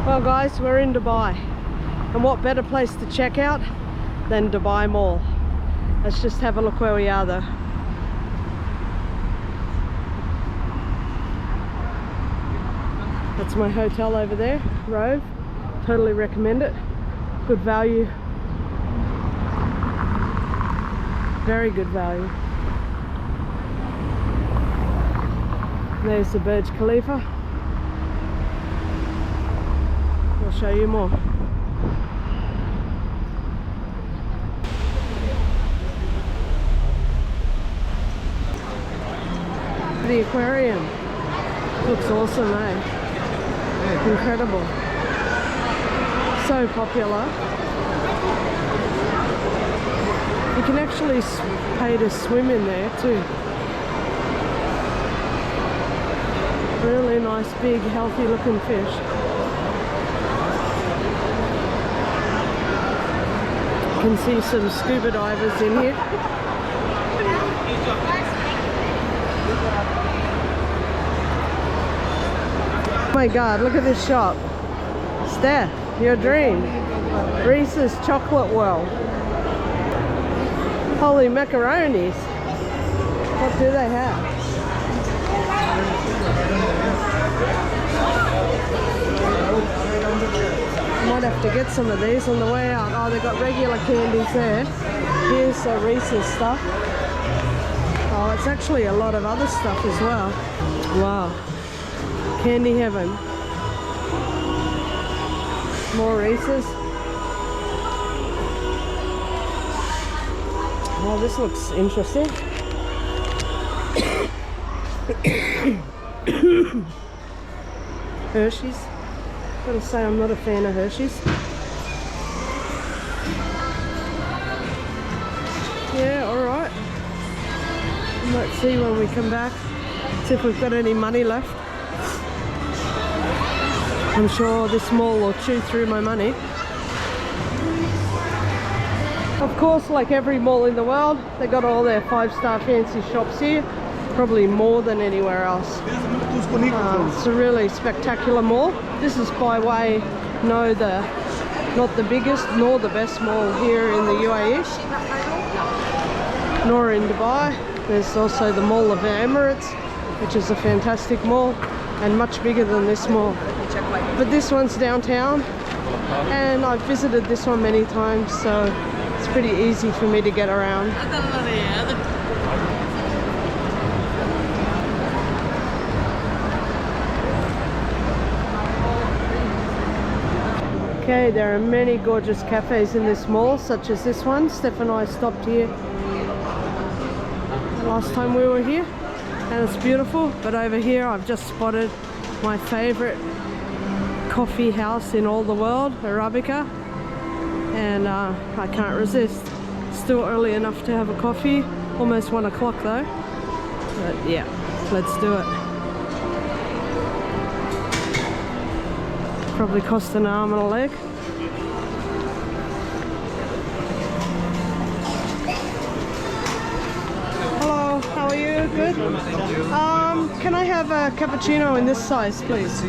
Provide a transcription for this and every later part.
Well guys, we're in Dubai, and what better place to check out than Dubai Mall. Let's just have a look where we are though. That's my hotel over there, Rove. Totally recommend it. Good value. Very good value. There's the Burj Khalifa. I'll show you more. The aquarium looks awesome, eh? Incredible. So popular. You can actually pay to swim in there too. Really nice, big, healthy looking fish. You can see some scuba divers in here. Oh my god, look at this shop. Steph, your dream. Reese's Chocolate World. Holy macaronis. What do they have? Might have to get some of these on the way out. Oh, they've got regular candies there. Here's Reese's stuff. Oh, it's actually a lot of other stuff as well. Wow. Candy heaven. More Reese's. Oh, this looks interesting. Hershey's. Gotta say I'm not a fan of Hershey's. Yeah, alright. We might see when we come back. See if we've got any money left. I'm sure this mall will chew through my money. Of course, like every mall in the world, they got all their 5-star fancy shops here. Probably more than anywhere else. It's a really spectacular mall. This is by way, not the biggest nor the best mall here in the UAE, nor in Dubai. There's also the Mall of the Emirates, which is a fantastic mall and much bigger than this mall. But this one's downtown, and I've visited this one many times, so it's pretty easy for me to get around. Okay, there are many gorgeous cafes in this mall, such as this one. Steph and I stopped here last time we were here, and it's beautiful. But over here I've just spotted my favorite coffee house in all the world, Arabica, and I can't resist. Still early enough to have a coffee, almost 1 o'clock though, but yeah, let's do it. Probably cost an arm and a leg. Hello, how are you? Good? Can I have a cappuccino in this size, please?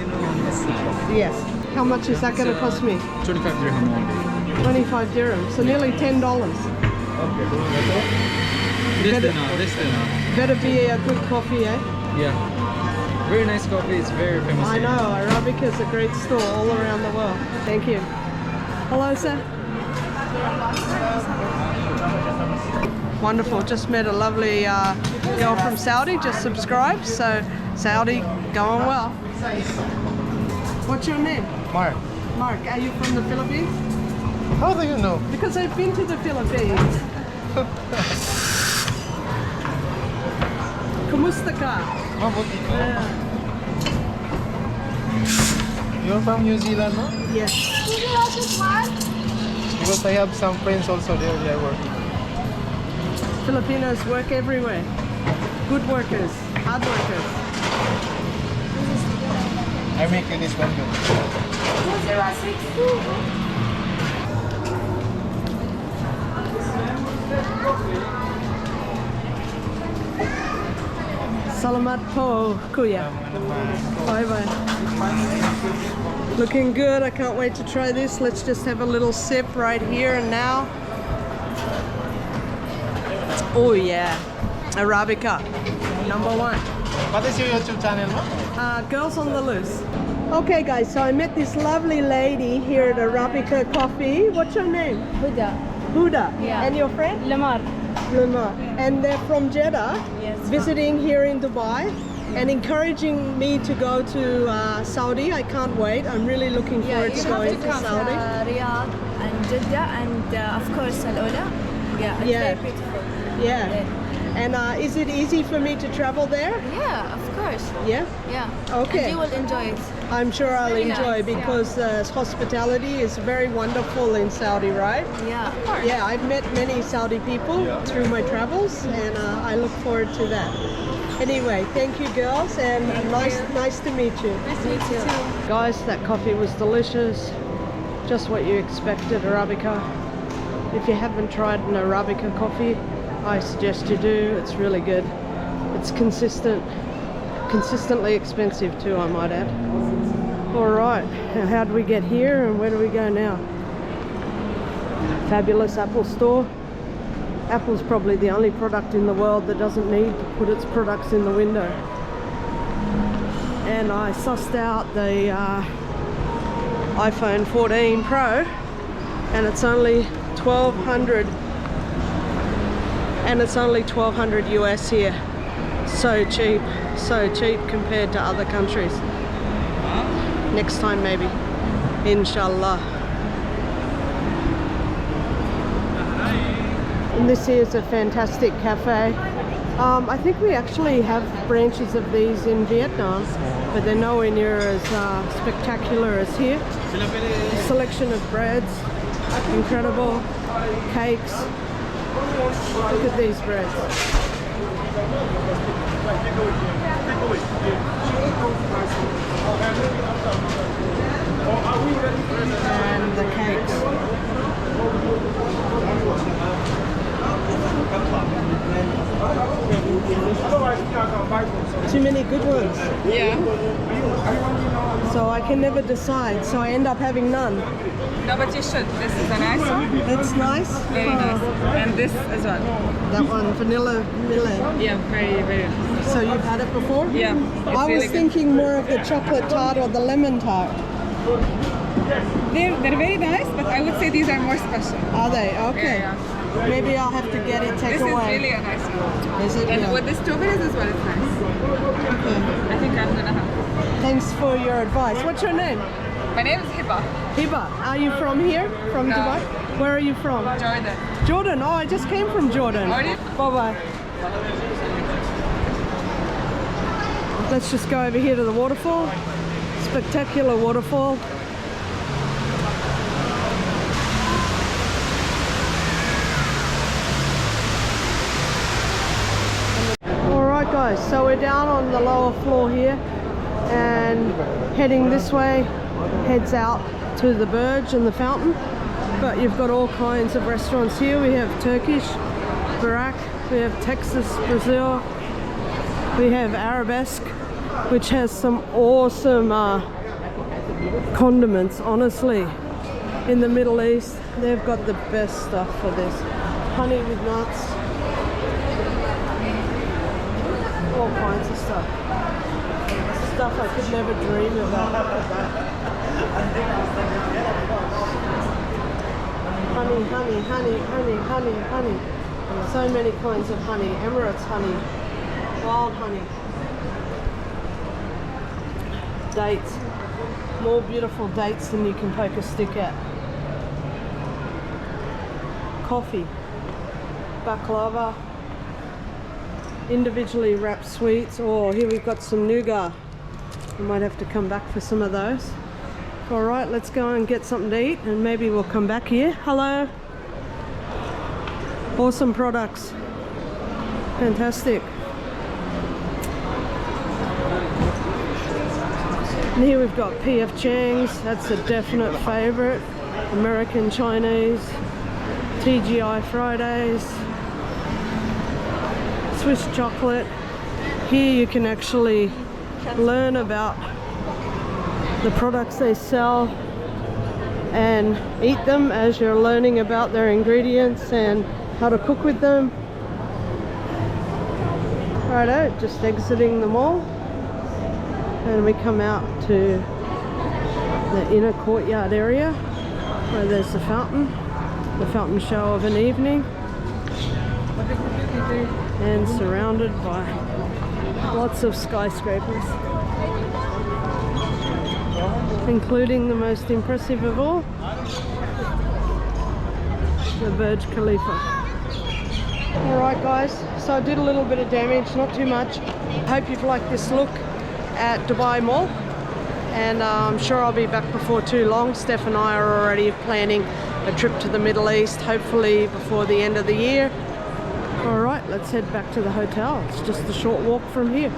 Yes. How much is that going to cost me? 25 dirham only. 25 dirhams, so nearly $10. Okay. This dinner. Better be a good coffee, eh? Yeah. Very nice coffee, it's very famous. I know, Arabica is a great store all around the world. Thank you. Hello, sir. Wonderful, just met a lovely girl from Saudi, just subscribed, so Saudi, going well. What's your name? Mark. Mark, are you from the Philippines? How do you know? Because I've been to the Philippines. Kumusta ka? You're from New Zealand, no? Yes. Because I have some friends also there, they are working. Filipinos work everywhere. Good workers, hard workers. I make you this one good. Salamat po, kuya. Bye bye. Looking good. I can't wait to try this. Let's just have a little sip right here and now. Oh yeah, Arabica, #1. What is your YouTube channel, ma? Girls on the Loose. Okay guys, so I met this lovely lady here at Arabica Coffee. What's your name? Huda. Huda. Yeah. And your friend? Lamar. Lama. And they're from Jeddah, Yes. visiting here in Dubai and encouraging me to go to Saudi. I can't wait. I'm really looking forward to going to Saudi. Riyadh and Jeddah and of course Al Ula. Yeah, it's Yeah. very beautiful. Yeah. And is it easy for me to travel there? Yeah, of course. Yeah? Yeah. Okay. And you will enjoy it. I'm sure I'll very enjoy nice, because hospitality is very wonderful in Saudi, right? Yeah, of course. Yeah, I've met many Saudi people through my travels and I look forward to that. Anyway, thank you girls and nice to meet you. Nice to meet you too. Guys, that coffee was delicious. Just what you expected, Arabica. If you haven't tried an Arabica coffee, I suggest you do. It's really good. It's consistently expensive too, I might add. All right, now how do we get here and where do we go now? Fabulous Apple store. Apple's probably the only product in the world that doesn't need to put its products in the window. And I sussed out the iPhone 14 Pro and it's only $1,200 and it's only $1,200 US here. So cheap compared to other countries. Next time maybe, inshallah. And this here is a fantastic cafe. I think we actually have branches of these in Vietnam, but they're nowhere near as spectacular as here. A selection of breads, incredible cakes. Look at these breads. And the cakes. Too many good ones. Yeah. So I can never decide. So I end up having none. No, but you should. This is a nice one. That's nice. Very nice. And this as well. That one, vanilla Mille. Yeah, very, very nice. So you've had it before? Yeah. I it's was really good. thinking more of the chocolate tart or the lemon tart. They're very nice, but I would say these are more special. Are they? Okay. Yeah, Maybe I'll have to get it This taken is away. really a nice one. Is it? And Yeah. with the strawberries as well, it's nice. Okay. I think I'm gonna have. Thanks for your advice. What's your name? My name is Hiba. Hiba. Are you from here? From No. Dubai? Where are you from? Jordan. Jordan. Oh, I just came from Jordan. Are you? Bye-bye. Let's just go over here to the waterfall. Spectacular waterfall. Alright guys, so we're down on the lower floor here and heading this way, heads out to the Burj and the fountain. But you've got all kinds of restaurants here. We have Turkish, Barak, we have Texas, Brazil, we have Arabesque, which has some awesome condiments, honestly. In the Middle East, they've got the best stuff for this. Honey with nuts, all kinds of stuff. Stuff I could never dream about. Look at that. Honey, honey, honey, honey, honey, honey. So many kinds of honey. Emirates honey, wild honey. Dates. More beautiful dates than you can poke a stick at. Coffee. Baklava. Individually wrapped sweets. Oh, here we've got some nougat. We might have to come back for some of those. All right, let's go and get something to eat and maybe we'll come back here. Hello. Awesome products. Fantastic. And here we've got P.F. Chang's. That's a definite favorite. American Chinese. TGI Fridays. Swiss chocolate. Here you can actually learn about the products they sell and eat them as you're learning about their ingredients and how to cook with them. Righto, just exiting the mall, and we come out to the inner courtyard area where there's the fountain show of an evening, and surrounded by lots of skyscrapers, including the most impressive of all, the Burj Khalifa. Alright guys, so I did a little bit of damage, not too much. I hope you've liked this look at Dubai Mall, and I'm sure I'll be back before too long. Steph and I are already planning a trip to the Middle East, hopefully before the end of the year. Alright, let's head back to the hotel. It's just a short walk from here.